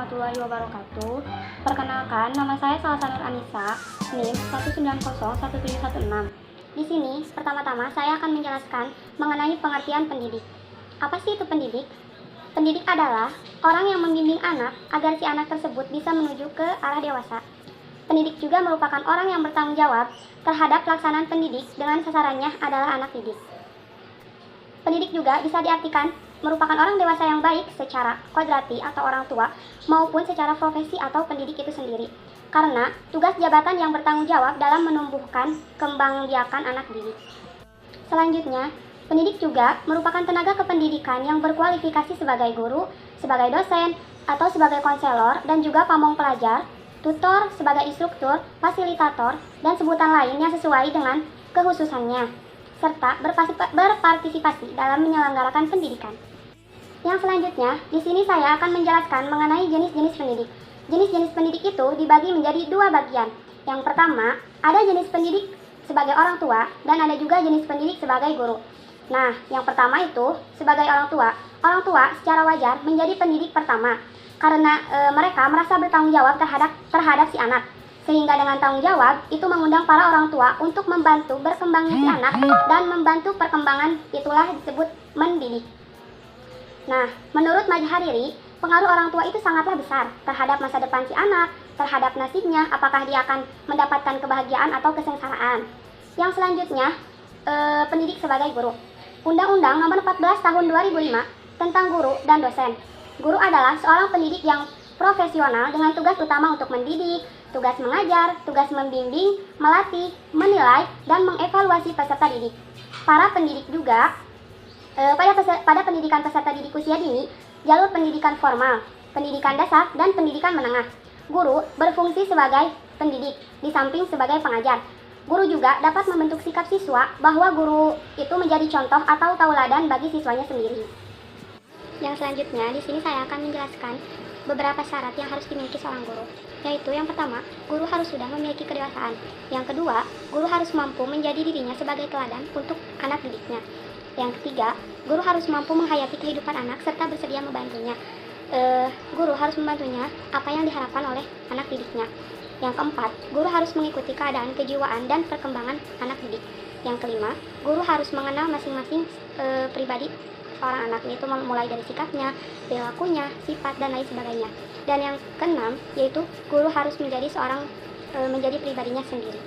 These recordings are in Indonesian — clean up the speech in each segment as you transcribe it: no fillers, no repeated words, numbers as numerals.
warahmatullahi wabarakatuh. Perkenalkan, nama saya Salsanur Anissa, NIM 1901716. Di sini, pertama-tama saya akan menjelaskan mengenai pengertian pendidik. Apa sih itu pendidik? Pendidik adalah orang yang membimbing anak agar si anak tersebut bisa menuju ke arah dewasa. Pendidik juga merupakan orang yang bertanggung jawab terhadap pelaksanaan pendidik dengan sasarannya adalah anak didik. Pendidik juga bisa diartikan merupakan orang dewasa yang baik secara kodrati atau orang tua maupun secara profesi atau pendidik itu sendiri. Karena tugas jabatan yang bertanggung jawab dalam menumbuhkan kembangbiakan anak didik. Selanjutnya, pendidik juga merupakan tenaga kependidikan yang berkualifikasi sebagai guru, sebagai dosen, atau sebagai konselor dan juga pamong pelajar, tutor, sebagai instruktur, fasilitator, dan sebutan lain yang sesuai dengan kekhususannya, serta berpartisipasi dalam menyelenggarakan pendidikan. Yang selanjutnya, di sini saya akan menjelaskan mengenai jenis-jenis pendidik. Jenis-jenis pendidik itu dibagi menjadi dua bagian. Yang pertama, ada jenis pendidik sebagai orang tua dan ada juga jenis pendidik sebagai guru. Nah, yang pertama itu sebagai orang tua. Orang tua secara wajar menjadi pendidik pertama karena mereka merasa bertanggung jawab terhadap si anak. Sehingga dengan tanggung jawab itu mengundang para orang tua untuk membantu berkembangnya si anak dan membantu perkembangan, itulah disebut mendidik. Nah, menurut Majid Hariri, pengaruh orang tua itu sangatlah besar terhadap masa depan si anak, terhadap nasibnya, apakah dia akan mendapatkan kebahagiaan atau kesengsaraan. Yang selanjutnya, pendidik sebagai guru. Undang-Undang Nomor 14 Tahun 2005 tentang guru dan dosen. Guru adalah seorang pendidik yang profesional dengan tugas utama untuk mendidik, tugas mengajar, tugas membimbing, melatih, menilai, dan mengevaluasi peserta didik. Para pendidik juga pada pendidikan peserta didik usia dini, jalur pendidikan formal, pendidikan dasar, dan pendidikan menengah. Guru berfungsi sebagai pendidik, di samping sebagai pengajar. Guru juga dapat membentuk sikap siswa bahwa guru itu menjadi contoh atau tauladan bagi siswanya sendiri. Yang selanjutnya, di sini saya akan menjelaskan beberapa syarat yang harus dimiliki seorang guru. Yaitu yang pertama, guru harus sudah memiliki kedewasaan. Yang kedua, guru harus mampu menjadi dirinya sebagai teladan untuk anak didiknya. Yang ketiga, guru harus mampu menghayati kehidupan anak serta bersedia membantunya. Guru harus membantunya apa yang diharapkan oleh anak didiknya. Yang keempat, guru harus mengikuti keadaan kejiwaan dan perkembangan anak didik. Yang kelima, guru harus mengenal masing-masing pribadi seorang anak, itu mulai dari sikapnya, perilakunya, sifat, dan lain sebagainya. Dan yang keenam, yaitu guru harus menjadi pribadinya sendiri.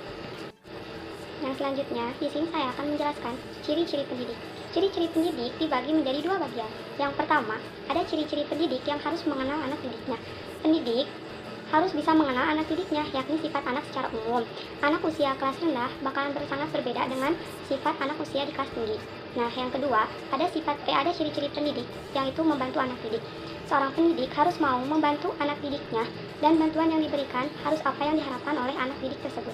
Yang selanjutnya, di sini saya akan menjelaskan ciri-ciri pendidik. Ciri-ciri pendidik dibagi menjadi dua bagian. Yang pertama, ada ciri-ciri pendidik yang harus mengenal anak didiknya. Pendidik harus bisa mengenal anak didiknya, yakni sifat anak secara umum. Anak usia kelas rendah bakalan sangat berbeda dengan sifat anak usia di kelas tinggi. Nah, yang kedua, ada ciri-ciri pendidik yang itu membantu anak didik. Seorang pendidik harus mau membantu anak didiknya dan bantuan yang diberikan harus apa yang diharapkan oleh anak didik tersebut.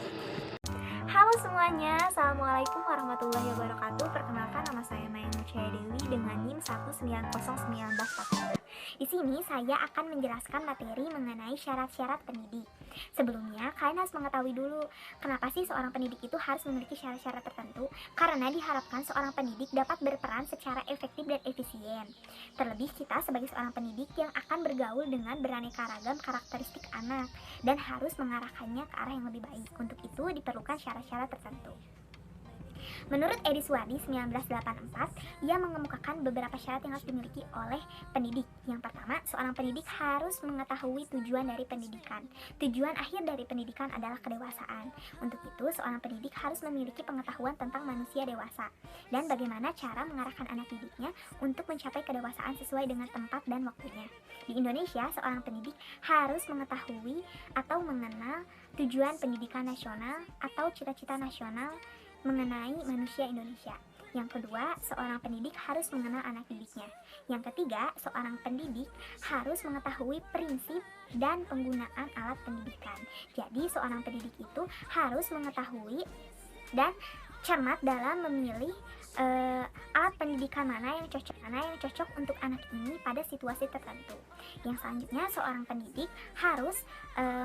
Halo semuanya, Assalamualaikum warahmatullahi wabarakatuh. Perkenalkan, nama saya Maya Nucaya Dewi dengan NIM 1901945. Di sini saya akan menjelaskan materi mengenai syarat-syarat pendidik. Sebelumnya, kalian harus mengetahui dulu kenapa sih seorang pendidik itu harus memiliki syarat-syarat tertentu. Karena diharapkan seorang pendidik dapat berperan secara efektif dan efisien. Terlebih kita sebagai seorang pendidik yang akan bergaul dengan beraneka ragam karakteristik anak dan harus mengarahkannya ke arah yang lebih baik. Untuk itu diperlukan syarat-syarat tertentu. Menurut Edi Suwardi 1984, ia mengemukakan beberapa syarat yang harus dimiliki oleh pendidik. Yang pertama, seorang pendidik harus mengetahui tujuan dari pendidikan. Tujuan akhir dari pendidikan adalah kedewasaan. Untuk itu, seorang pendidik harus memiliki pengetahuan tentang manusia dewasa dan bagaimana cara mengarahkan anak didiknya untuk mencapai kedewasaan sesuai dengan tempat dan waktunya. Di Indonesia, seorang pendidik harus mengetahui atau mengenal tujuan pendidikan nasional atau cita-cita nasional mengenai manusia Indonesia. Yang kedua, seorang pendidik harus mengenal anak didiknya. Yang ketiga, seorang pendidik harus mengetahui prinsip dan penggunaan alat pendidikan. Jadi, seorang pendidik itu harus mengetahui dan cermat dalam memilih alat pendidikan pendidikan mana yang cocok untuk anak ini pada situasi tertentu. Yang selanjutnya, seorang pendidik harus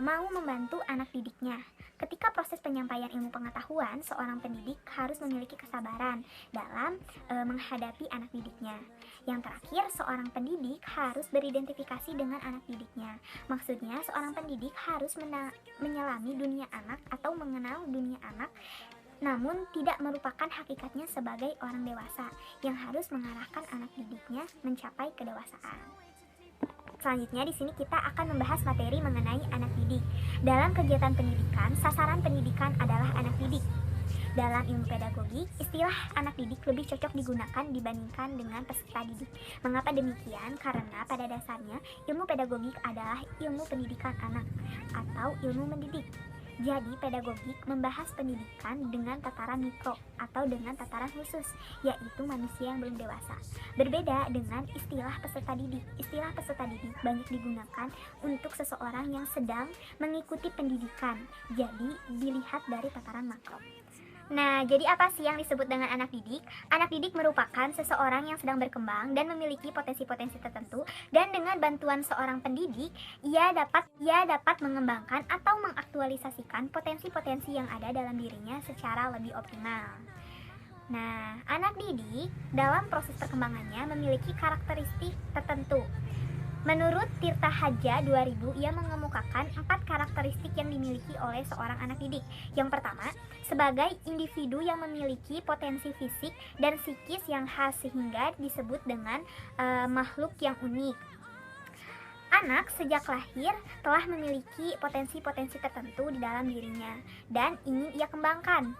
mau membantu anak didiknya. Ketika proses penyampaian ilmu pengetahuan, seorang pendidik harus memiliki kesabaran dalam menghadapi anak didiknya. Yang terakhir, seorang pendidik harus beridentifikasi dengan anak didiknya. Maksudnya, seorang pendidik harus menyelami dunia anak atau mengenal dunia anak, namun tidak merupakan hakikatnya sebagai orang dewasa yang harus mengarahkan anak didiknya mencapai kedewasaan. Selanjutnya di sini kita akan membahas materi mengenai anak didik. Dalam kegiatan pendidikan, sasaran pendidikan adalah anak didik. Dalam ilmu pedagogi, istilah anak didik lebih cocok digunakan dibandingkan dengan peserta didik. Mengapa demikian? Karena pada dasarnya ilmu pedagogik adalah ilmu pendidikan anak atau ilmu mendidik. Jadi, pedagogik membahas pendidikan dengan tataran mikro atau dengan tataran khusus, yaitu manusia yang belum dewasa. Berbeda dengan istilah peserta didik. Istilah peserta didik banyak digunakan untuk seseorang yang sedang mengikuti pendidikan. Jadi, dilihat dari tataran makro. Nah, jadi apa sih yang disebut dengan anak didik? Anak didik merupakan seseorang yang sedang berkembang dan memiliki potensi-potensi tertentu, dan dengan bantuan seorang pendidik, ia dapat mengembangkan atau mengaktualisasikan potensi-potensi yang ada dalam dirinya secara lebih optimal. Nah, anak didik dalam proses perkembangannya memiliki karakteristik tertentu. Menurut Tirta Haja 2000, ia mengemukakan 4 karakteristik yang dimiliki oleh seorang anak didik. Yang pertama, sebagai individu yang memiliki potensi fisik dan psikis yang khas sehingga disebut dengan makhluk yang unik. Anak sejak lahir telah memiliki potensi-potensi tertentu di dalam dirinya dan ingin ia kembangkan.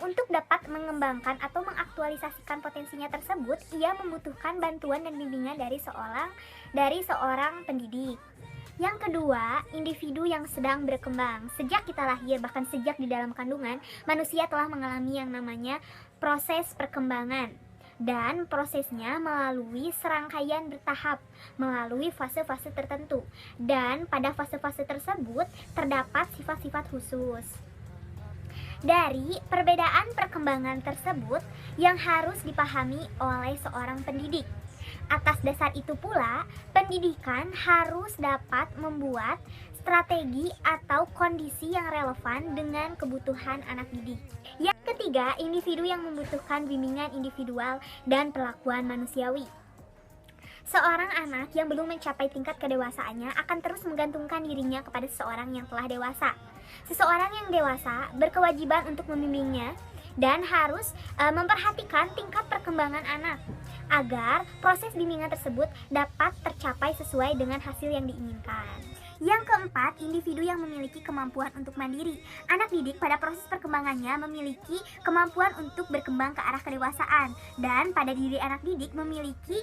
Untuk dapat mengembangkan atau mengaktualisasikan potensinya tersebut, ia membutuhkan bantuan dan bimbingan dari seorang pendidik. Yang kedua, individu yang sedang berkembang. Sejak kita lahir, bahkan sejak di dalam kandungan, manusia telah mengalami yang namanya proses perkembangan. Dan prosesnya melalui serangkaian bertahap, melalui fase-fase tertentu. Dan pada fase-fase tersebut terdapat sifat-sifat khusus. Dari perbedaan perkembangan tersebut yang harus dipahami oleh seorang pendidik. Atas dasar itu pula, pendidikan harus dapat membuat strategi atau kondisi yang relevan dengan kebutuhan anak didik. Yang ketiga, individu yang membutuhkan bimbingan individual dan perlakuan manusiawi. Seorang anak yang belum mencapai tingkat kedewasaannya akan terus menggantungkan dirinya kepada seseorang yang telah dewasa. Seseorang yang dewasa berkewajiban untuk membimbingnya dan harus memperhatikan tingkat perkembangan anak agar proses bimbingan tersebut dapat tercapai sesuai dengan hasil yang diinginkan. Yang keempat, individu yang memiliki kemampuan untuk mandiri. Anak didik pada proses perkembangannya memiliki kemampuan untuk berkembang ke arah kedewasaan, dan pada diri anak didik memiliki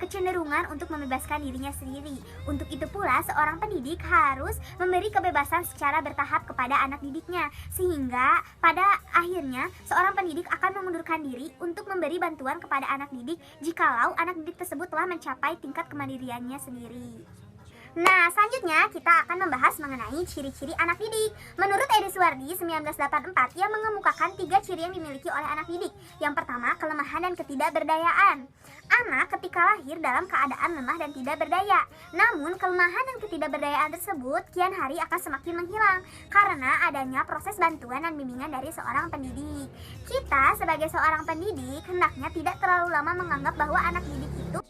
kecenderungan untuk membebaskan dirinya sendiri. Untuk itu pula, seorang pendidik harus memberi kebebasan secara bertahap kepada anak didiknya, sehingga pada akhirnya seorang pendidik akan mengundurkan diri untuk memberi bantuan kepada anak didik jikalau anak didik tersebut telah mencapai tingkat kemandiriannya sendiri. Nah, selanjutnya kita akan membahas mengenai ciri-ciri anak didik. Menurut Edi Suwardi 1984, ia mengemukakan 3 ciri yang dimiliki oleh anak didik. Yang pertama, kelemahan dan ketidakberdayaan. Anak ketika lahir dalam keadaan lemah dan tidak berdaya. Namun, kelemahan dan ketidakberdayaan tersebut kian hari akan semakin menghilang karena adanya proses bantuan dan bimbingan dari seorang pendidik. Kita sebagai seorang pendidik hendaknya tidak terlalu lama menganggap bahwa anak didik itu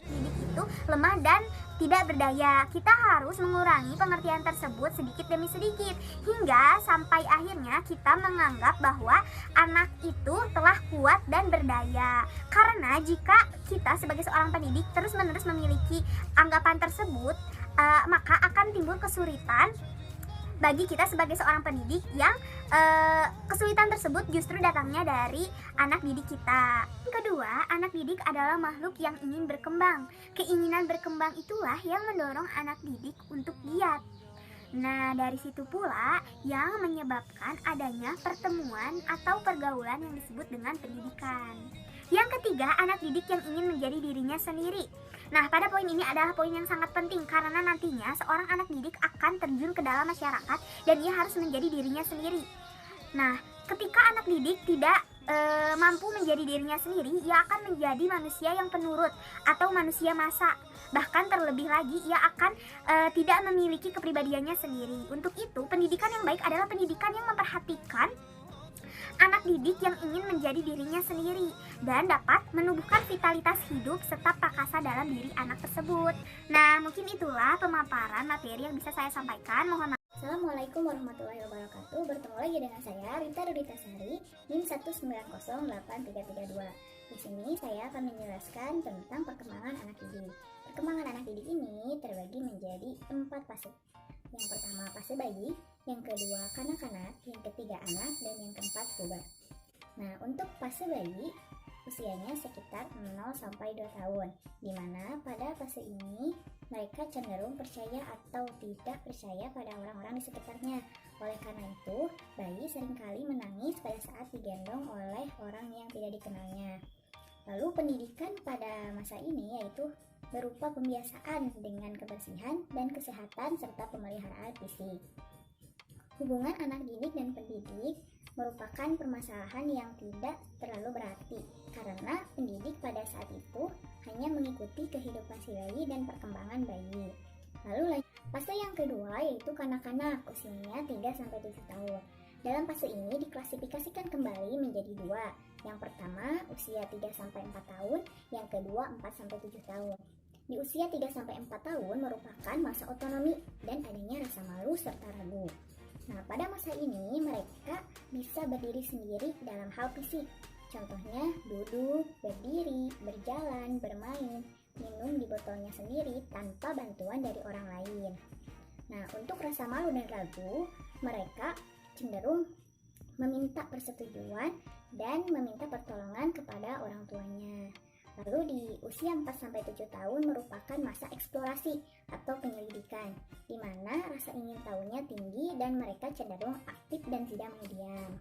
lemah dan tidak berdaya. Kita harus mengurangi pengertian tersebut sedikit demi sedikit hingga sampai akhirnya kita menganggap bahwa anak itu telah kuat dan berdaya. Karena jika kita sebagai seorang pendidik terus-menerus memiliki anggapan tersebut, maka akan timbul kesulitan bagi kita sebagai seorang pendidik yang kesulitan tersebut justru datangnya dari anak didik kita. Kedua, anak didik adalah makhluk yang ingin berkembang. Keinginan berkembang itulah yang mendorong anak didik untuk giat. Nah, dari situ pula yang menyebabkan adanya pertemuan atau pergaulan yang disebut dengan pendidikan. Yang ketiga, anak didik yang ingin menjadi dirinya sendiri. Nah, pada poin ini adalah poin yang sangat penting karena nantinya seorang anak didik akan terjun ke dalam masyarakat dan ia harus menjadi dirinya sendiri. Nah, ketika anak didik tidak mampu menjadi dirinya sendiri, ia akan menjadi manusia yang penurut atau manusia massa. Bahkan terlebih lagi, ia akan tidak memiliki kepribadiannya sendiri. Untuk itu, pendidikan yang baik adalah pendidikan yang memperhatikan anak didik yang ingin menjadi dirinya sendiri dan dapat menumbuhkan vitalitas hidup serta prakasa dalam diri anak tersebut. Nah, mungkin itulah pemaparan materi yang bisa saya sampaikan. Mohon maaf. Assalamualaikum warahmatullahi wabarakatuh. Bertemu lagi dengan saya Rita Ruditasari, NIM 1908332. Di sini saya akan menjelaskan tentang perkembangan anak didik. Perkembangan anak didik ini terbagi menjadi 4 fase. Yang pertama fase bayi, yang kedua kanak-kanak, yang ketiga anak, dan yang keempat puber. Nah, untuk fase bayi usianya sekitar 0 sampai 2 tahun, di mana pada fase ini mereka cenderung percaya atau tidak percaya pada orang-orang di sekitarnya. Oleh karena itu, bayi seringkali menangis pada saat digendong oleh orang yang tidak dikenalnya. Lalu pendidikan pada masa ini yaitu berupa pembiasaan dengan kebersihan dan kesehatan serta pemeliharaan fisik. Hubungan anak didik dan pendidik merupakan permasalahan yang tidak terlalu berarti karena pendidik pada saat itu hanya mengikuti kehidupan si bayi dan perkembangan bayi. Lalu fase yang kedua yaitu kanak-kanak, usianya 3-7 tahun. Dalam fase ini diklasifikasikan kembali menjadi 2. Yang pertama usia 3-4 tahun, yang kedua 4-7 tahun. Di usia 3-4 tahun merupakan masa otonomi dan adanya rasa malu serta ragu. Nah, pada masa ini mereka bisa berdiri sendiri dalam hal fisik. Contohnya duduk, berdiri, berjalan, bermain, minum di botolnya sendiri tanpa bantuan dari orang lain. Nah, untuk rasa malu dan ragu, mereka cenderung meminta persetujuan dan meminta pertolongan kepada orang tuanya. Lalu di usia 4-7 tahun merupakan masa eksplorasi atau penyelidikan, di mana rasa ingin tahunya tinggi dan mereka cenderung aktif dan tidak mendiam.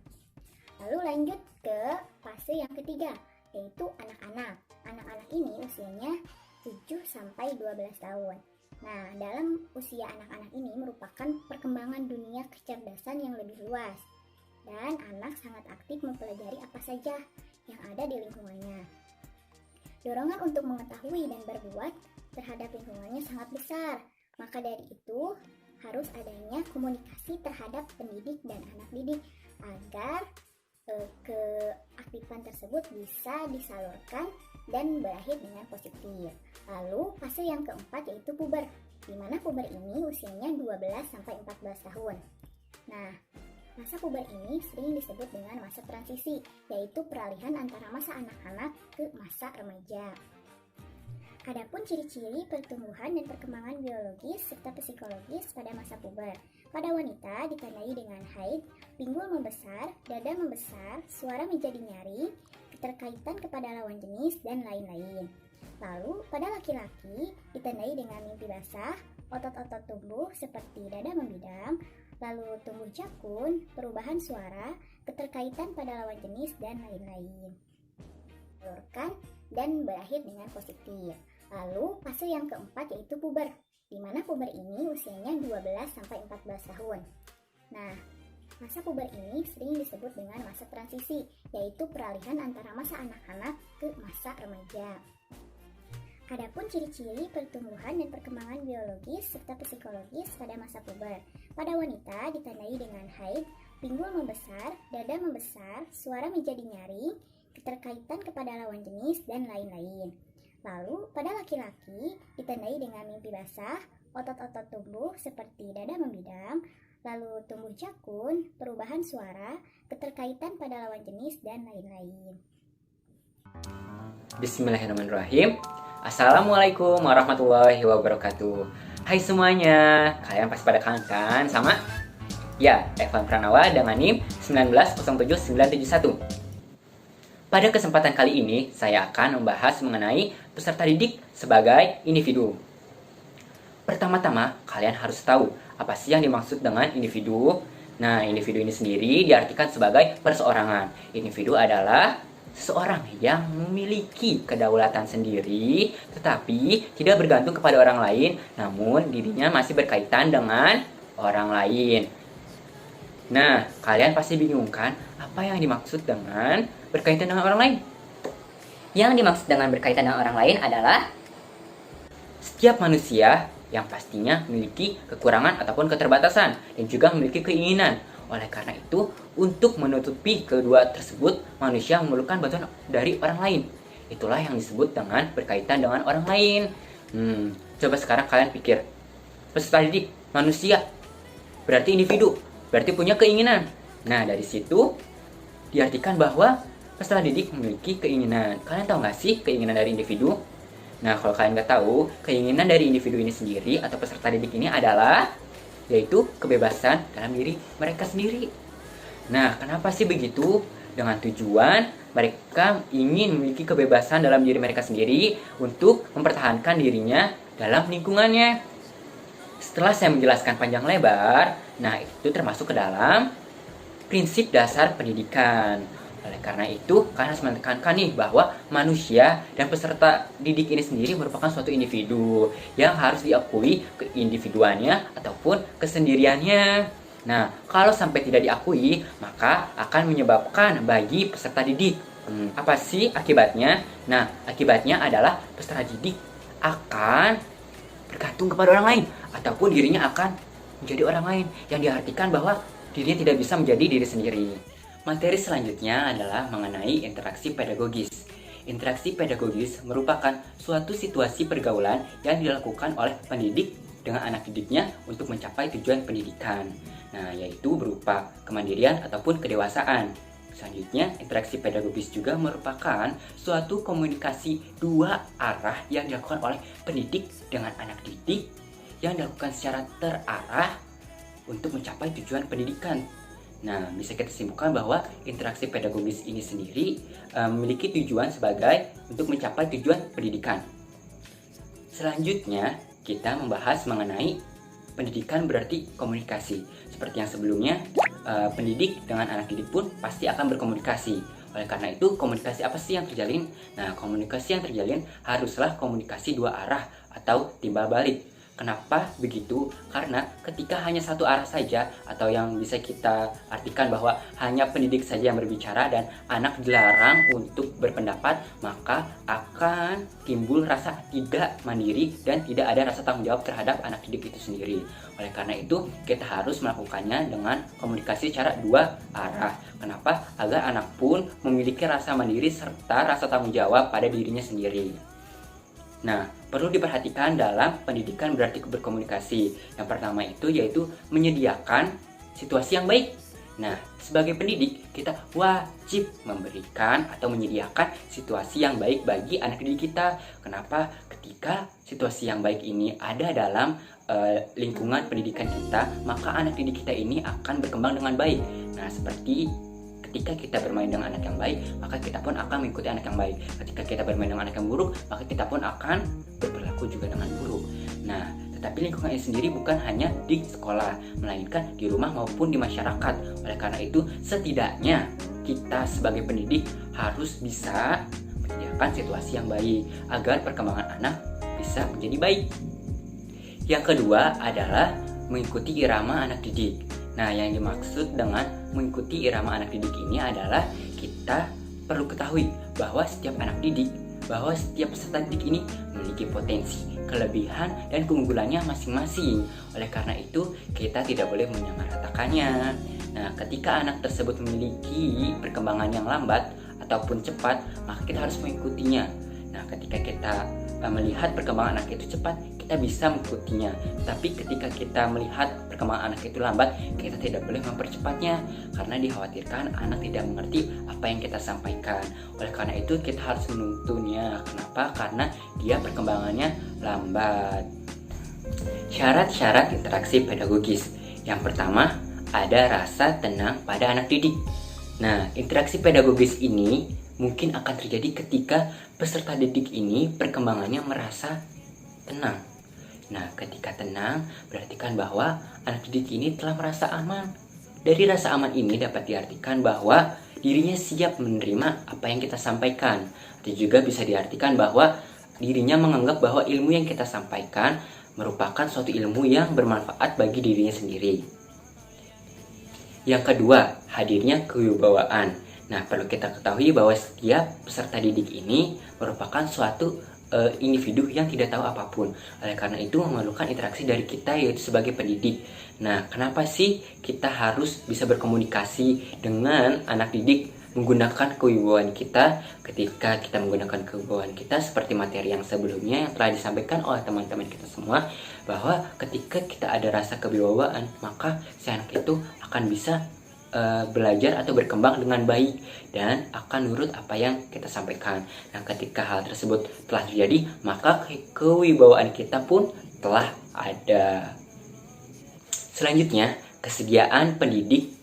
Lalu lanjut ke fase yang ketiga, yaitu anak-anak. Anak-anak ini usianya 7-12 tahun. Nah, dalam usia anak-anak ini merupakan perkembangan dunia kecerdasan yang lebih luas. Dan anak sangat aktif mempelajari apa saja yang ada di lingkungannya. Dorongan untuk mengetahui dan berbuat terhadap lingkungannya sangat besar. Maka dari itu, harus adanya komunikasi terhadap pendidik dan anak didik agar keaktifan tersebut bisa disalurkan dan berakhir dengan positif. Lalu, fase yang keempat yaitu puber, di mana puber ini usianya 12-14 tahun. Nah, masa puber ini sering disebut dengan masa transisi, yaitu peralihan antara masa anak-anak ke masa remaja. Adapun ciri-ciri pertumbuhan dan perkembangan biologis serta psikologis pada masa puber. Pada wanita ditandai dengan haid, pinggul membesar, dada membesar, suara menjadi nyaring, keterkaitan kepada lawan jenis, dan lain-lain. Lalu pada laki-laki ditandai dengan mimpi basah, otot-otot tumbuh seperti dada membidam, lalu tumbuh jakun, perubahan suara, keterkaitan pada lawan jenis, dan lain-lain. Salurkan dan berakhir dengan positif. Lalu fase yang keempat yaitu puber, di mana puber ini usianya 12-14 tahun. Nah, masa puber ini sering disebut dengan masa transisi, yaitu peralihan antara masa anak-anak ke masa remaja. Adapun ciri-ciri pertumbuhan dan perkembangan biologis serta psikologis pada masa puber. Pada wanita ditandai dengan haid, pinggul membesar, dada membesar, suara menjadi nyaring, keterkaitan kepada lawan jenis, dan lain-lain. Lalu pada laki-laki ditandai dengan mimpi basah, otot-otot tumbuh seperti dada membidam, lalu tumbuh jakun, perubahan suara, keterkaitan pada lawan jenis, dan lain-lain. Bismillahirrahmanirrahim. Assalamualaikum warahmatullahi wabarakatuh. Hai semuanya, kalian pasti pada kangen kan sama? Ya, Evan Pranawa dengan NIM 1907971. Pada kesempatan kali ini, saya akan membahas mengenai peserta didik sebagai individu. Pertama-tama, kalian harus tahu apa sih yang dimaksud dengan individu. Nah, individu ini sendiri diartikan sebagai perseorangan. Individu adalah seseorang yang memiliki kedaulatan sendiri, tetapi tidak bergantung kepada orang lain, namun dirinya masih berkaitan dengan orang lain. Nah, kalian pasti bingung kan apa yang dimaksud dengan berkaitan dengan orang lain? Yang dimaksud dengan berkaitan dengan orang lain adalah Setiap manusia yang pastinya memiliki kekurangan ataupun keterbatasan dan juga memiliki keinginan. Oleh karena itu, untuk menutupi kedua tersebut, manusia memerlukan bantuan dari orang lain. Itulah yang disebut dengan berkaitan dengan orang lain. Coba sekarang kalian pikir. Peserta didik, manusia, berarti individu, berarti punya keinginan. Nah, dari situ diartikan bahwa peserta didik memiliki keinginan. Kalian tahu nggak sih keinginan dari individu? Nah, kalau kalian nggak tahu, keinginan dari individu ini sendiri atau peserta didik ini adalah yaitu kebebasan dalam diri mereka sendiri. Nah, kenapa sih begitu? Dengan tujuan mereka ingin memiliki kebebasan dalam diri mereka sendiri untuk mempertahankan dirinya dalam lingkungannya. Setelah saya menjelaskan panjang lebar, nah itu termasuk ke dalam prinsip dasar pendidikan. Oleh karena itu, kalian harus menekankan nih bahwa manusia dan peserta didik ini sendiri merupakan suatu individu yang harus diakui keindividuannya ataupun kesendiriannya. Nah, kalau sampai tidak diakui, maka akan menyebabkan bagi peserta didik. Apa sih akibatnya? Nah, akibatnya adalah peserta didik akan bergantung kepada orang lain ataupun dirinya akan menjadi orang lain yang diartikan bahwa dirinya tidak bisa menjadi diri sendiri. Materi selanjutnya adalah mengenai interaksi pedagogis. Interaksi pedagogis merupakan suatu situasi pergaulan yang dilakukan oleh pendidik dengan anak didiknya untuk mencapai tujuan pendidikan. Nah, yaitu berupa kemandirian ataupun kedewasaan. Selanjutnya, interaksi pedagogis juga merupakan suatu komunikasi dua arah yang dilakukan oleh pendidik dengan anak didik yang dilakukan secara terarah untuk mencapai tujuan pendidikan. Nah, bisa kita simpulkan bahwa interaksi pedagogis ini sendiri memiliki tujuan sebagai untuk mencapai tujuan pendidikan. Selanjutnya, kita membahas mengenai pendidikan berarti komunikasi. Seperti yang sebelumnya, pendidik dengan anak didik pun pasti akan berkomunikasi. Oleh karena itu, komunikasi apa sih yang terjalin? Nah, komunikasi yang terjalin haruslah komunikasi dua arah atau timbal balik. Kenapa begitu? Karena ketika hanya satu arah saja atau yang bisa kita artikan bahwa hanya pendidik saja yang berbicara dan anak dilarang untuk berpendapat, maka akan timbul rasa tidak mandiri dan tidak ada rasa tanggung jawab terhadap anak didik itu sendiri. Oleh karena itu, kita harus melakukannya dengan komunikasi secara dua arah. Kenapa? Agar anak pun memiliki rasa mandiri serta rasa tanggung jawab pada dirinya sendiri. Nah, perlu diperhatikan dalam pendidikan berarti berkomunikasi. Yang pertama itu yaitu menyediakan situasi yang baik. Nah, sebagai pendidik, kita wajib memberikan atau menyediakan situasi yang baik bagi anak didik kita. Kenapa? Ketika situasi yang baik ini ada dalam lingkungan pendidikan kita, maka anak didik kita ini akan berkembang dengan baik. Nah, seperti ketika kita bermain dengan anak yang baik, maka kita pun akan mengikuti anak yang baik. Ketika kita bermain dengan anak yang buruk, maka kita pun akan berperilaku juga dengan buruk. Nah, tetapi lingkungan ini sendiri bukan hanya di sekolah, melainkan di rumah maupun di masyarakat. Oleh karena itu, setidaknya kita sebagai pendidik harus bisa menyediakan situasi yang baik agar perkembangan anak bisa menjadi baik. Yang kedua adalah mengikuti irama anak didik. Nah, yang dimaksud dengan mengikuti irama anak didik ini adalah kita perlu ketahui bahwa setiap anak didik, bahwa setiap peserta didik ini memiliki potensi, kelebihan, dan keunggulannya masing-masing. Oleh karena itu, kita tidak boleh menyamaratakannya. Nah, ketika anak tersebut memiliki perkembangan yang lambat ataupun cepat, maka kita harus mengikutinya. Nah, ketika kita melihat perkembangan anak itu cepat, kita bisa mengikutinya. Tapi ketika kita melihat perkembangan anak itu lambat, kita tidak boleh mempercepatnya karena dikhawatirkan anak tidak mengerti apa yang kita sampaikan. Oleh karena itu, kita harus menuntunnya. Kenapa? Karena dia perkembangannya lambat. Syarat-syarat interaksi pedagogis. Yang pertama, ada rasa tenang pada anak didik. Nah, interaksi pedagogis ini mungkin akan terjadi ketika peserta didik ini perkembangannya merasa tenang. Nah, ketika tenang berarti kan bahwa anak didik ini telah merasa aman. Dari rasa aman ini dapat diartikan bahwa dirinya siap menerima apa yang kita sampaikan. Atau juga bisa diartikan bahwa dirinya menganggap bahwa ilmu yang kita sampaikan merupakan suatu ilmu yang bermanfaat bagi dirinya sendiri. Yang kedua, hadirnya kewibawaan. Nah, perlu kita ketahui bahwa setiap peserta didik ini merupakan suatu individu yang tidak tahu apapun. Oleh karena itu memerlukan interaksi dari kita yaitu sebagai pendidik. Nah, kenapa sih kita harus bisa berkomunikasi dengan anak didik menggunakan kewibawaan kita? Ketika kita menggunakan kewibawaan kita seperti materi yang sebelumnya yang telah disampaikan oleh teman-teman kita semua, bahwa ketika kita ada rasa kewibawaan, maka si anak itu akan bisa belajar atau berkembang dengan baik dan akan nurut apa yang kita sampaikan. Nah, ketika hal tersebut telah terjadi, maka kewibawaan kita pun telah ada. Selanjutnya, kesediaan pendidik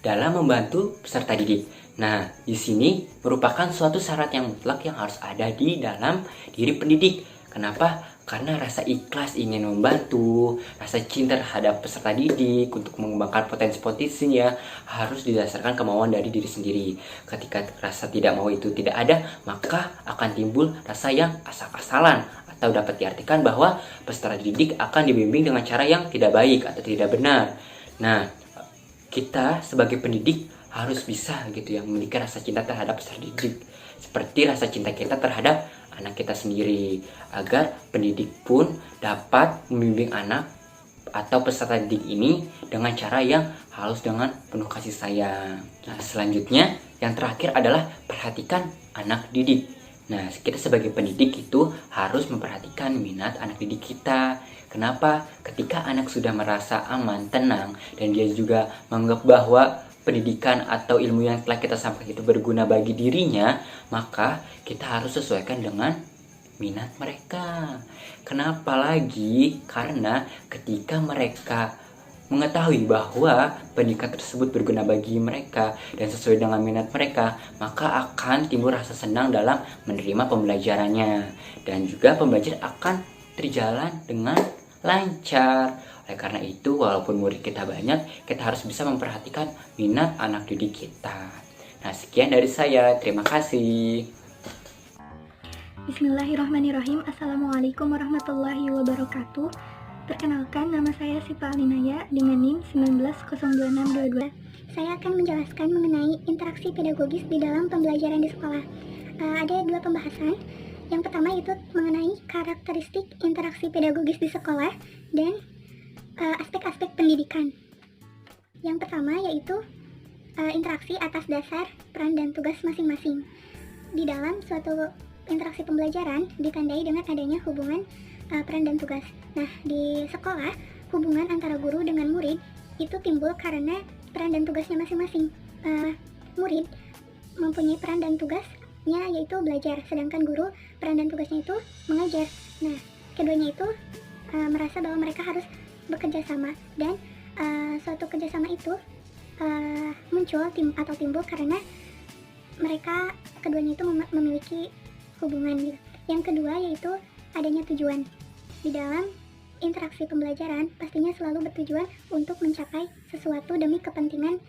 dalam membantu peserta didik. Nah, di sini merupakan suatu syarat yang mutlak yang harus ada di dalam diri pendidik. Kenapa? Karena rasa ikhlas ingin membantu, rasa cinta terhadap peserta didik untuk mengembangkan potensi-potensinya harus didasarkan kemauan dari diri sendiri. Ketika rasa tidak mau itu tidak ada, maka akan timbul rasa yang asal-asalan, atau dapat diartikan bahwa peserta didik akan dibimbing dengan cara yang tidak baik atau tidak benar. Nah, kita sebagai pendidik harus bisa gitu ya memiliki rasa cinta terhadap peserta didik, seperti rasa cinta kita terhadap anak kita sendiri, agar pendidik pun dapat membimbing anak atau peserta didik ini dengan cara yang halus dengan penuh kasih sayang. Nah, selanjutnya yang terakhir adalah perhatikan anak didik. Nah, kita sebagai pendidik itu harus memperhatikan minat anak didik kita. Kenapa? Ketika anak sudah merasa aman, tenang, dan dia juga menganggap bahwa pendidikan atau ilmu yang telah kita sampaikan itu berguna bagi dirinya, maka kita harus sesuaikan dengan minat mereka. Kenapa lagi? Karena ketika mereka mengetahui bahwa pendidikan tersebut berguna bagi mereka dan sesuai dengan minat mereka, maka akan timbul rasa senang dalam menerima pembelajarannya, dan juga pembelajaran akan terjalan dengan lancar. Oleh karena itu, walaupun murid kita banyak, kita harus bisa memperhatikan minat anak didik kita. Nah, sekian dari saya. Terima kasih. Bismillahirrahmanirrahim. Assalamualaikum warahmatullahi wabarakatuh. Perkenalkan, nama saya Sipa Alinaya dengan NIM 190262. Saya akan menjelaskan mengenai interaksi pedagogis di dalam pembelajaran di sekolah. Ada dua pembahasan. Yang pertama itu mengenai karakteristik interaksi pedagogis di sekolah dan aspek-aspek pendidikan. Yang pertama yaitu interaksi atas dasar peran dan tugas masing-masing. Di dalam suatu interaksi pembelajaran ditandai dengan adanya hubungan peran dan tugas. Nah, di sekolah hubungan antara guru dengan murid itu timbul karena peran dan tugasnya masing-masing. Murid mempunyai peran dan tugasnya yaitu belajar, sedangkan guru peran dan tugasnya itu mengajar. Nah, keduanya itu merasa bahwa mereka harus bekerja sama, dan suatu kerjasama itu muncul atau timbul karena mereka keduanya itu memiliki hubungan gitu. Yang kedua yaitu adanya tujuan. Di dalam interaksi pembelajaran pastinya selalu bertujuan untuk mencapai sesuatu demi kepentingan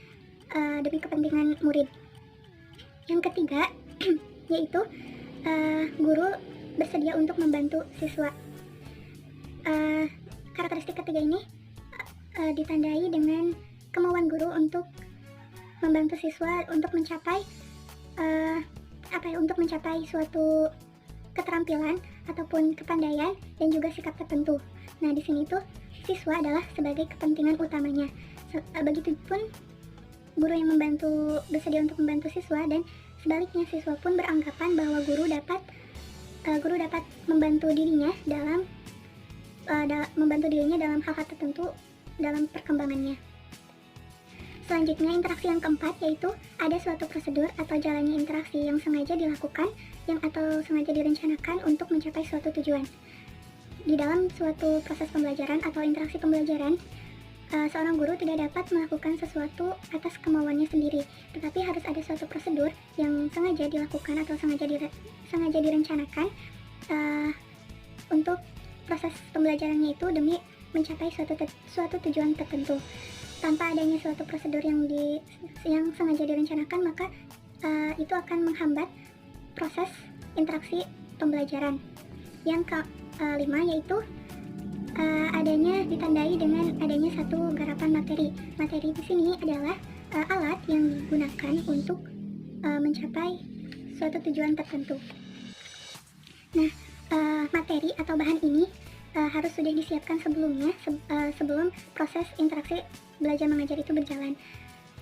murid. Yang ketiga yaitu guru bersedia untuk membantu siswa. Karakteristik ketiga ini ditandai dengan kemauan guru untuk membantu siswa untuk mencapai untuk mencapai suatu keterampilan ataupun kepandaian dan juga sikap tertentu. Nah, di sini tuh siswa adalah sebagai kepentingan utamanya. Begitupun guru yang bersedia untuk membantu siswa, dan sebaliknya siswa pun beranggapan bahwa guru dapat membantu dirinya dalam hal-hal tertentu dalam perkembangannya. Selanjutnya, interaksi yang keempat yaitu ada suatu prosedur atau jalannya interaksi yang sengaja dilakukan atau sengaja direncanakan untuk mencapai suatu tujuan. Di dalam suatu proses pembelajaran atau interaksi pembelajaran, seorang guru tidak dapat melakukan sesuatu atas kemauannya sendiri, tetapi harus ada suatu prosedur yang sengaja dilakukan atau sengaja direncanakan untuk proses pembelajarannya itu demi mencapai suatu tujuan tertentu. Tanpa adanya suatu prosedur yang sengaja direncanakan, maka itu akan menghambat proses interaksi pembelajaran. Yang kelima yaitu ditandai dengan adanya satu garapan materi. Materi di sini adalah alat yang digunakan untuk mencapai suatu tujuan tertentu. Nah, materi atau bahan ini harus sudah disiapkan sebelumnya, sebelum proses interaksi belajar mengajar itu berjalan.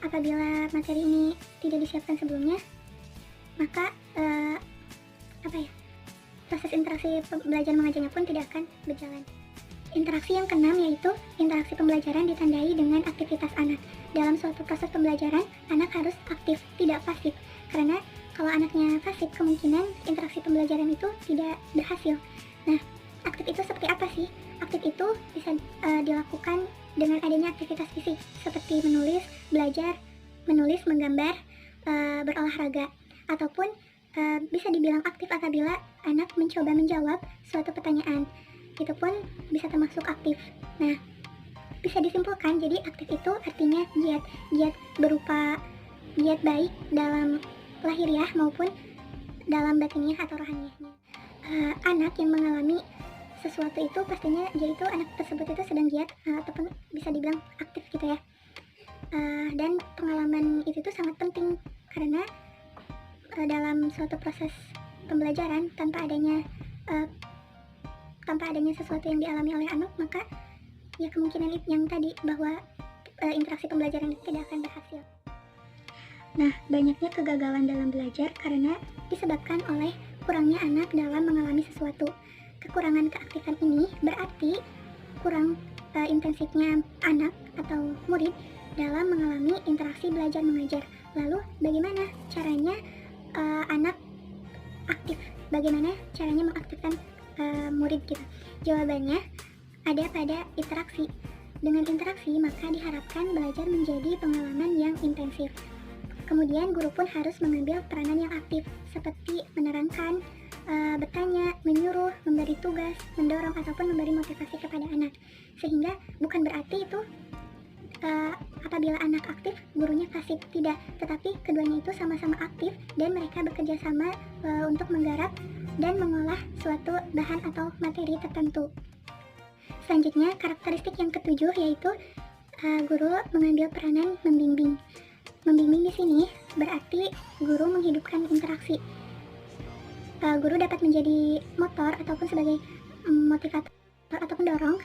Apabila materi ini tidak disiapkan sebelumnya, maka proses interaksi belajar mengajarnya pun tidak akan berjalan. Interaksi yang keenam yaitu interaksi pembelajaran ditandai dengan aktivitas anak. Dalam suatu proses pembelajaran, anak harus aktif, tidak pasif. Karena kalau anaknya pasif, kemungkinan interaksi pembelajaran itu tidak berhasil. Nah, aktif itu seperti apa sih? Aktif itu bisa dilakukan dengan adanya aktivitas fisik seperti menulis, belajar, menulis, menggambar, berolahraga, ataupun bisa dibilang aktif apabila anak mencoba menjawab suatu pertanyaan. Itu pun bisa termasuk aktif. Nah, bisa disimpulkan jadi aktif itu artinya giat. Giat berupa giat baik dalam lahiriah maupun dalam batiniah atau rohaniahnya. Anak yang mengalami sesuatu itu pastinya yaitu anak tersebut itu sedang giat ataupun bisa dibilang aktif gitu ya. Dan pengalaman itu tuh sangat penting karena dalam suatu proses pembelajaran tanpa adanya sesuatu yang dialami oleh anak, maka ya kemungkinan yang tadi bahwa interaksi pembelajaran itu tidak akan berhasil. Nah, banyaknya kegagalan dalam belajar karena disebabkan oleh kurangnya anak dalam mengalami sesuatu. Kekurangan keaktifan ini berarti kurang intensifnya anak atau murid dalam mengalami interaksi belajar mengajar. Lalu bagaimana caranya anak aktif? Bagaimana caranya mengaktifkan murid kita? Jawabannya ada pada interaksi. Dengan interaksi maka diharapkan belajar menjadi pengalaman yang intensif. Kemudian guru pun harus mengambil peranan yang aktif seperti menerangkan, bertanya, menyuruh, memberi tugas, mendorong ataupun memberi motivasi kepada anak. Sehingga bukan berarti itu apabila anak aktif, gurunya pasif, tidak. Tetapi keduanya itu sama-sama aktif dan mereka bekerja sama untuk menggarap dan mengolah suatu bahan atau materi tertentu. Selanjutnya, karakteristik yang ketujuh yaitu guru mengambil peranan membimbing. Membimbing di sini berarti guru menghidupkan interaksi. Guru dapat menjadi motor ataupun sebagai motivator atau pendorong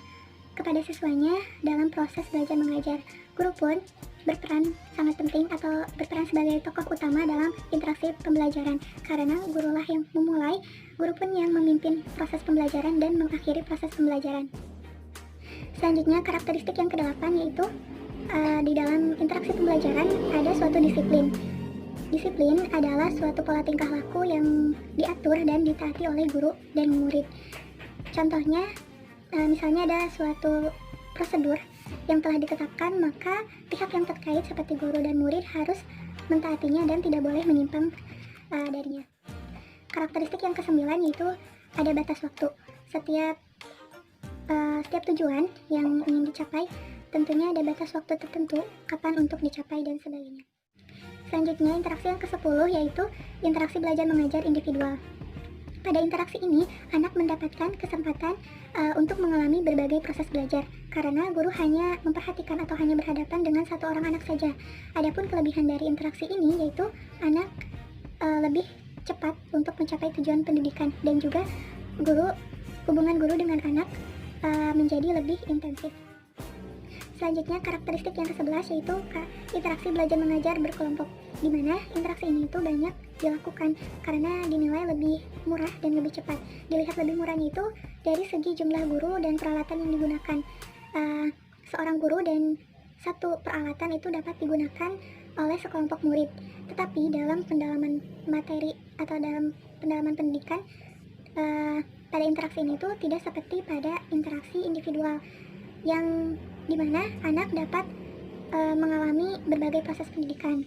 kepada siswanya dalam proses belajar mengajar. Guru pun berperan sangat penting atau berperan sebagai tokoh utama dalam interaksi pembelajaran karena gurulah yang memulai, guru pun yang memimpin proses pembelajaran dan mengakhiri proses pembelajaran. Selanjutnya, karakteristik yang kedelapan yaitu di dalam interaksi pembelajaran ada suatu disiplin. Disiplin adalah suatu pola tingkah laku yang diatur dan ditaati oleh guru dan murid. Contohnya, misalnya ada suatu prosedur yang telah ditetapkan, maka pihak yang terkait seperti guru dan murid harus mentaatinya dan tidak boleh menyimpang darinya. Karakteristik yang kesembilan yaitu ada batas waktu. Setiap tujuan yang ingin dicapai tentunya ada batas waktu tertentu kapan untuk dicapai dan sebagainya. Selanjutnya, interaksi yang ke-10 yaitu interaksi belajar mengajar individual. Pada interaksi ini, anak mendapatkan kesempatan untuk mengalami berbagai proses belajar karena guru hanya memperhatikan atau hanya berhadapan dengan satu orang anak saja. Adapun kelebihan dari interaksi ini yaitu anak lebih cepat untuk mencapai tujuan pendidikan dan juga hubungan guru dengan anak menjadi lebih intensif. Selanjutnya, karakteristik yang ke-11 yaitu interaksi belajar mengajar berkelompok, di mana interaksi ini itu banyak dilakukan karena dinilai lebih murah dan lebih cepat. Dilihat lebih murahnya itu dari segi jumlah guru dan peralatan yang digunakan. Seorang guru dan satu peralatan itu dapat digunakan oleh sekelompok murid. Tetapi dalam pendalaman materi atau dalam pendalaman pendidikan, pada interaksi ini itu tidak seperti pada interaksi individual yang dimana anak dapat mengalami berbagai proses pendidikan.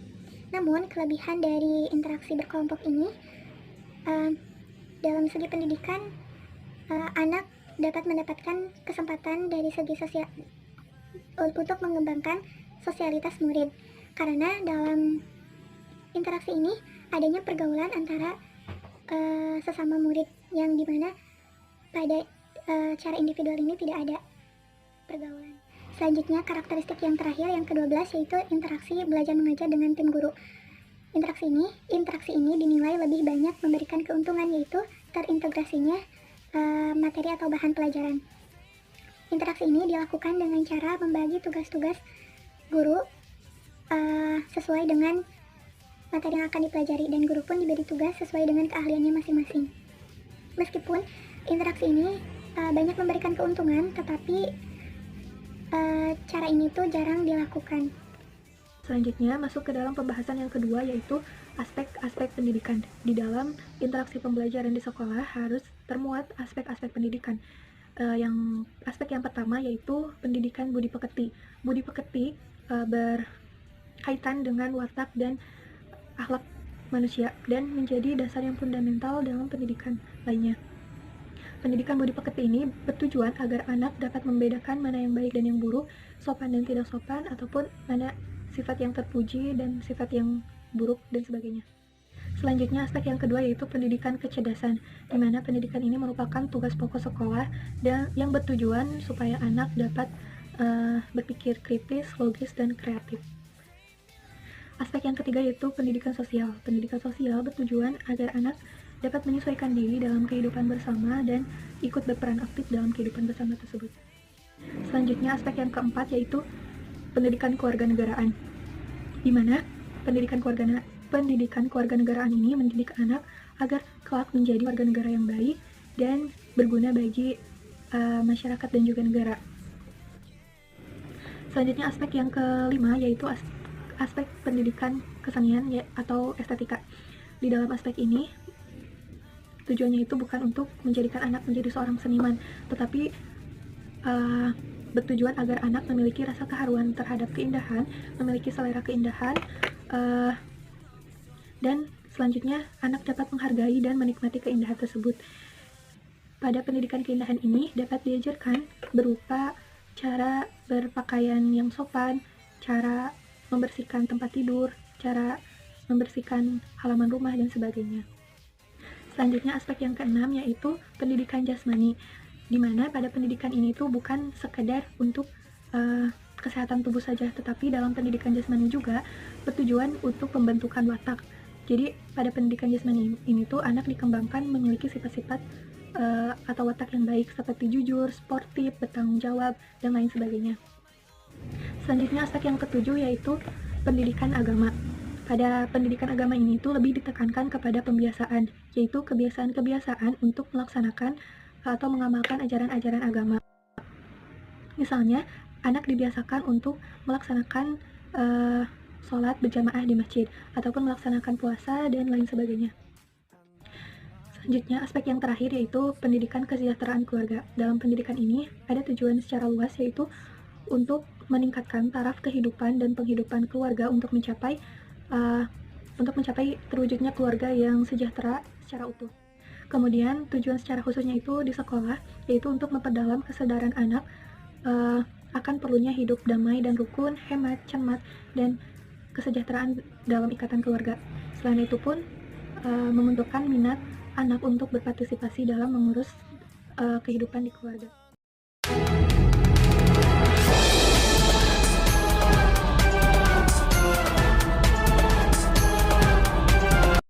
Namun kelebihan dari interaksi berkelompok ini dalam segi pendidikan, anak dapat mendapatkan kesempatan dari segi sosial untuk mengembangkan sosialitas murid karena dalam interaksi ini adanya pergaulan antara sesama murid yang dimana pada cara individual ini tidak ada pergaulan. Selanjutnya, karakteristik yang terakhir, yang ke-12, yaitu interaksi belajar mengajar dengan tim guru. Interaksi ini dinilai lebih banyak memberikan keuntungan, yaitu terintegrasinya materi atau bahan pelajaran. Interaksi ini dilakukan dengan cara membagi tugas-tugas guru sesuai dengan materi yang akan dipelajari, dan guru pun diberi tugas sesuai dengan keahliannya masing-masing. Meskipun interaksi ini banyak memberikan keuntungan, tetapi cara ini tuh jarang dilakukan. Selanjutnya masuk ke dalam pembahasan yang kedua, yaitu aspek-aspek pendidikan. Di dalam interaksi pembelajaran di sekolah harus termuat aspek-aspek pendidikan. Aspek yang pertama yaitu pendidikan budi pekerti. Budi pekerti berkaitan dengan watak dan akhlak manusia dan menjadi dasar yang fundamental dalam pendidikan lainnya. Pendidikan budi pekerti ini bertujuan agar anak dapat membedakan mana yang baik dan yang buruk, sopan dan tidak sopan, ataupun mana sifat yang terpuji dan sifat yang buruk dan sebagainya. Selanjutnya, aspek yang kedua yaitu pendidikan kecerdasan, di mana pendidikan ini merupakan tugas pokok sekolah dan yang bertujuan supaya anak dapat berpikir kritis, logis, dan kreatif. Aspek yang ketiga yaitu pendidikan sosial. Pendidikan sosial bertujuan agar anak dapat menyesuaikan diri dalam kehidupan bersama dan ikut berperan aktif dalam kehidupan bersama tersebut. Selanjutnya, aspek yang keempat yaitu pendidikan kewarganegaraan, di mana pendidikan kewarganegaraan ini mendidik anak agar kelak menjadi warga negara yang baik dan berguna bagi masyarakat dan juga negara. Selanjutnya, aspek yang kelima yaitu aspek pendidikan kesenian atau estetika. Di dalam aspek ini tujuannya itu bukan untuk menjadikan anak menjadi seorang seniman, tetapi bertujuan agar anak memiliki rasa keharuan terhadap keindahan, memiliki selera keindahan, dan selanjutnya anak dapat menghargai dan menikmati keindahan tersebut. Pada pendidikan keindahan ini dapat diajarkan berupa cara berpakaian yang sopan, cara membersihkan tempat tidur, cara membersihkan halaman rumah, dan sebagainya. Selanjutnya, aspek yang keenam yaitu pendidikan jasmani, di mana pada pendidikan ini tuh bukan sekedar untuk kesehatan tubuh saja, tetapi dalam pendidikan jasmani juga bertujuan untuk pembentukan watak. Jadi pada pendidikan jasmani ini tuh anak dikembangkan memiliki sifat-sifat atau watak yang baik seperti jujur, sportif, bertanggung jawab, dan lain sebagainya. Selanjutnya, aspek yang ketujuh yaitu pendidikan agama. Pada pendidikan agama ini tuh lebih ditekankan kepada pembiasaan, yaitu kebiasaan-kebiasaan untuk melaksanakan atau mengamalkan ajaran-ajaran agama. Misalnya, anak dibiasakan untuk melaksanakan sholat berjamaah di masjid, ataupun melaksanakan puasa, dan lain sebagainya. Selanjutnya, aspek yang terakhir yaitu pendidikan kesejahteraan keluarga. Dalam pendidikan ini, ada tujuan secara luas yaitu untuk meningkatkan taraf kehidupan dan penghidupan keluarga untuk mencapai terwujudnya keluarga yang sejahtera secara utuh. Kemudian, tujuan secara khususnya itu di sekolah, yaitu untuk memperdalam kesadaran anak akan perlunya hidup damai dan rukun, hemat, cermat, dan kesejahteraan dalam ikatan keluarga. Selain itu pun, membentukkan minat anak untuk berpartisipasi dalam mengurus kehidupan di keluarga.